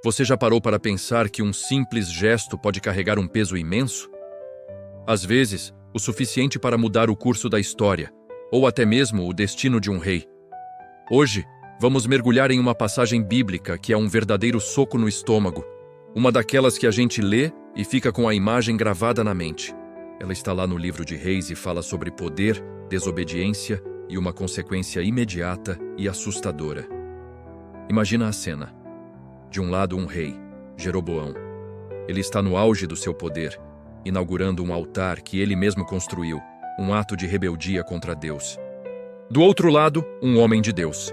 Você já parou para pensar que um simples gesto pode carregar um peso imenso? Às vezes, o suficiente para mudar o curso da história, ou até mesmo o destino de um rei. Hoje, vamos mergulhar em uma passagem bíblica que é um verdadeiro soco no estômago, uma daquelas que a gente lê e fica com a imagem gravada na mente. Ela está lá no livro de Reis e fala sobre poder, desobediência e uma consequência imediata e assustadora. Imagina a cena. De um lado, um rei, Jeroboão. Ele está no auge do seu poder, inaugurando um altar que ele mesmo construiu, um ato de rebeldia contra Deus. Do outro lado, um homem de Deus.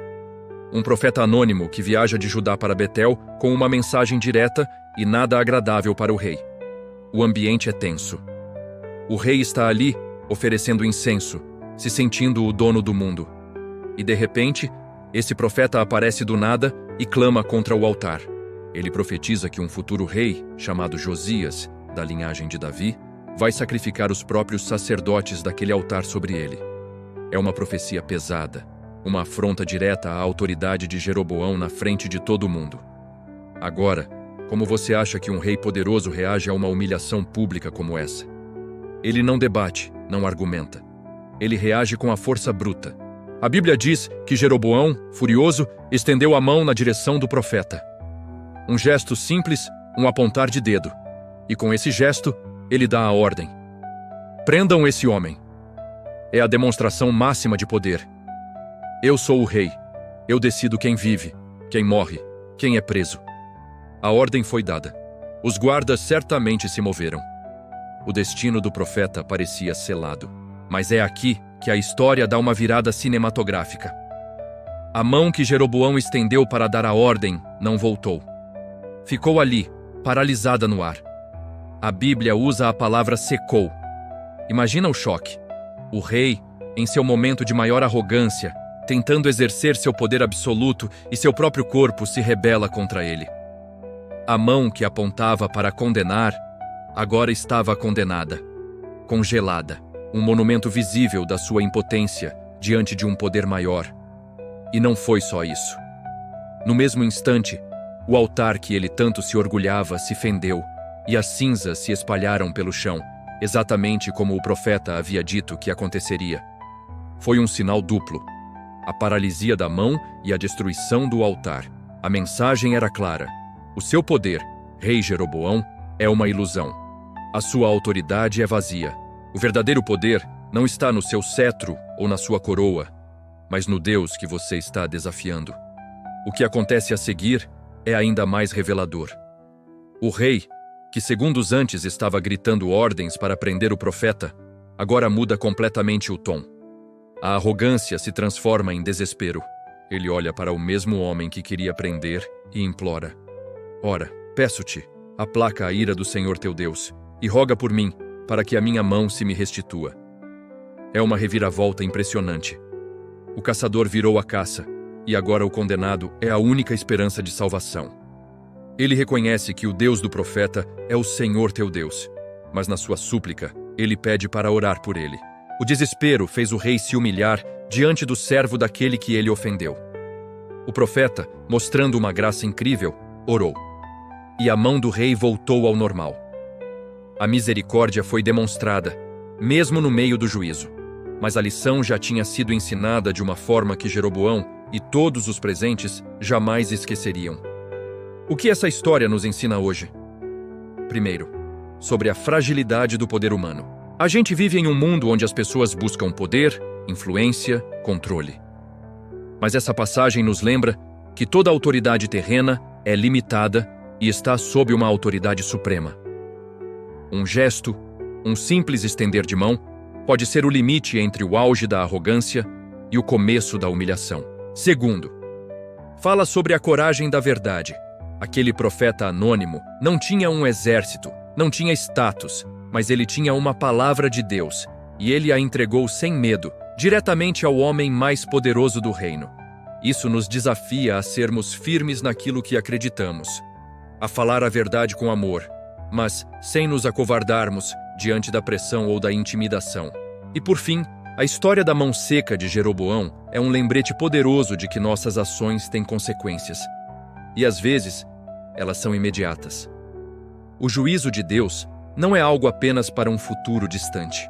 Um profeta anônimo que viaja de Judá para Betel com uma mensagem direta e nada agradável para o rei. O ambiente é tenso. O rei está ali, oferecendo incenso, se sentindo o dono do mundo. E de repente, esse profeta aparece do nada e clama contra o altar. Ele profetiza que um futuro rei, chamado Josias, da linhagem de Davi, vai sacrificar os próprios sacerdotes daquele altar sobre ele. É uma profecia pesada, uma afronta direta à autoridade de Jeroboão na frente de todo mundo. Agora, como você acha que um rei poderoso reage a uma humilhação pública como essa? Ele não debate, não argumenta. Ele reage com a força bruta. A Bíblia diz que Jeroboão, furioso, estendeu a mão na direção do profeta. Um gesto simples, um apontar de dedo. E com esse gesto, ele dá a ordem. Prendam esse homem. É a demonstração máxima de poder. Eu sou o rei. Eu decido quem vive, quem morre, quem é preso. A ordem foi dada. Os guardas certamente se moveram. O destino do profeta parecia selado. Mas é aqui que a história dá uma virada cinematográfica. A mão que Jeroboão estendeu para dar a ordem não voltou. Ficou ali, paralisada no ar. A Bíblia usa a palavra secou. Imagina o choque. O rei, em seu momento de maior arrogância, tentando exercer seu poder absoluto e seu próprio corpo se rebela contra ele. A mão que apontava para condenar, agora estava condenada, congelada, um monumento visível da sua impotência diante de um poder maior. E não foi só isso. No mesmo instante, o altar que ele tanto se orgulhava se fendeu, e as cinzas se espalharam pelo chão, exatamente como o profeta havia dito que aconteceria. Foi um sinal duplo: a paralisia da mão e a destruição do altar. A mensagem era clara: o seu poder, rei Jeroboão, é uma ilusão. A sua autoridade é vazia. O verdadeiro poder não está no seu cetro ou na sua coroa, mas no Deus que você está desafiando. O que acontece a seguir é ainda mais revelador. O rei, que segundos antes estava gritando ordens para prender o profeta, agora muda completamente o tom. A arrogância se transforma em desespero. Ele olha para o mesmo homem que queria prender e implora: Ora, peço-te, aplaca a ira do Senhor teu Deus, e roga por mim, para que a minha mão se me restitua. É uma reviravolta impressionante. O caçador virou a caça, e agora o condenado é a única esperança de salvação. Ele reconhece que o Deus do profeta é o Senhor teu Deus, mas na sua súplica, ele pede para orar por ele. O desespero fez o rei se humilhar diante do servo daquele que ele ofendeu. O profeta, mostrando uma graça incrível, orou. E a mão do rei voltou ao normal. A misericórdia foi demonstrada, mesmo no meio do juízo. Mas a lição já tinha sido ensinada de uma forma que Jeroboão e todos os presentes jamais esqueceriam. O que essa história nos ensina hoje? Primeiro, sobre a fragilidade do poder humano. A gente vive em um mundo onde as pessoas buscam poder, influência, controle. Mas essa passagem nos lembra que toda autoridade terrena é limitada e está sob uma autoridade suprema. Um gesto, um simples estender de mão, pode ser o limite entre o auge da arrogância e o começo da humilhação. Segundo, fala sobre a coragem da verdade. Aquele profeta anônimo não tinha um exército, não tinha status, mas ele tinha uma palavra de Deus, e ele a entregou sem medo, diretamente ao homem mais poderoso do reino. Isso nos desafia a sermos firmes naquilo que acreditamos, a falar a verdade com amor, mas sem nos acovardarmos diante da pressão ou da intimidação. E por fim, a história da mão seca de Jeroboão é um lembrete poderoso de que nossas ações têm consequências. E às vezes, elas são imediatas. O juízo de Deus não é algo apenas para um futuro distante.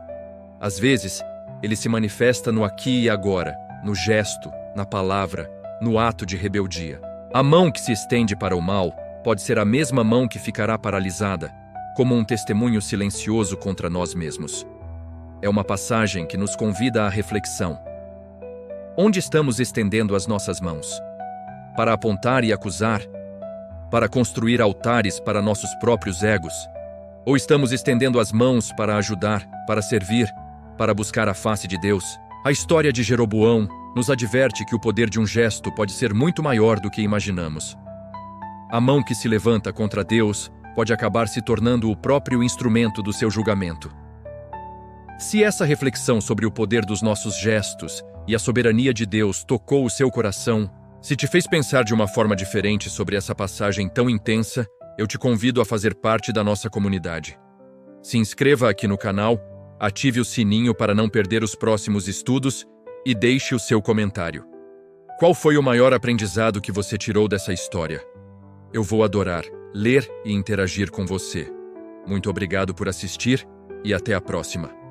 Às vezes, ele se manifesta no aqui e agora, no gesto, na palavra, no ato de rebeldia. A mão que se estende para o mal pode ser a mesma mão que ficará paralisada, como um testemunho silencioso contra nós mesmos. É uma passagem que nos convida à reflexão. Onde estamos estendendo as nossas mãos? Para apontar e acusar? Para construir altares para nossos próprios egos? Ou estamos estendendo as mãos para ajudar, para servir, para buscar a face de Deus? A história de Jeroboão nos adverte que o poder de um gesto pode ser muito maior do que imaginamos. A mão que se levanta contra Deus pode acabar se tornando o próprio instrumento do seu julgamento. Se essa reflexão sobre o poder dos nossos gestos e a soberania de Deus tocou o seu coração, se te fez pensar de uma forma diferente sobre essa passagem tão intensa, eu te convido a fazer parte da nossa comunidade. Se inscreva aqui no canal, ative o sininho para não perder os próximos estudos e deixe o seu comentário. Qual foi o maior aprendizado que você tirou dessa história? Eu vou adorar ler e interagir com você. Muito obrigado por assistir e até a próxima.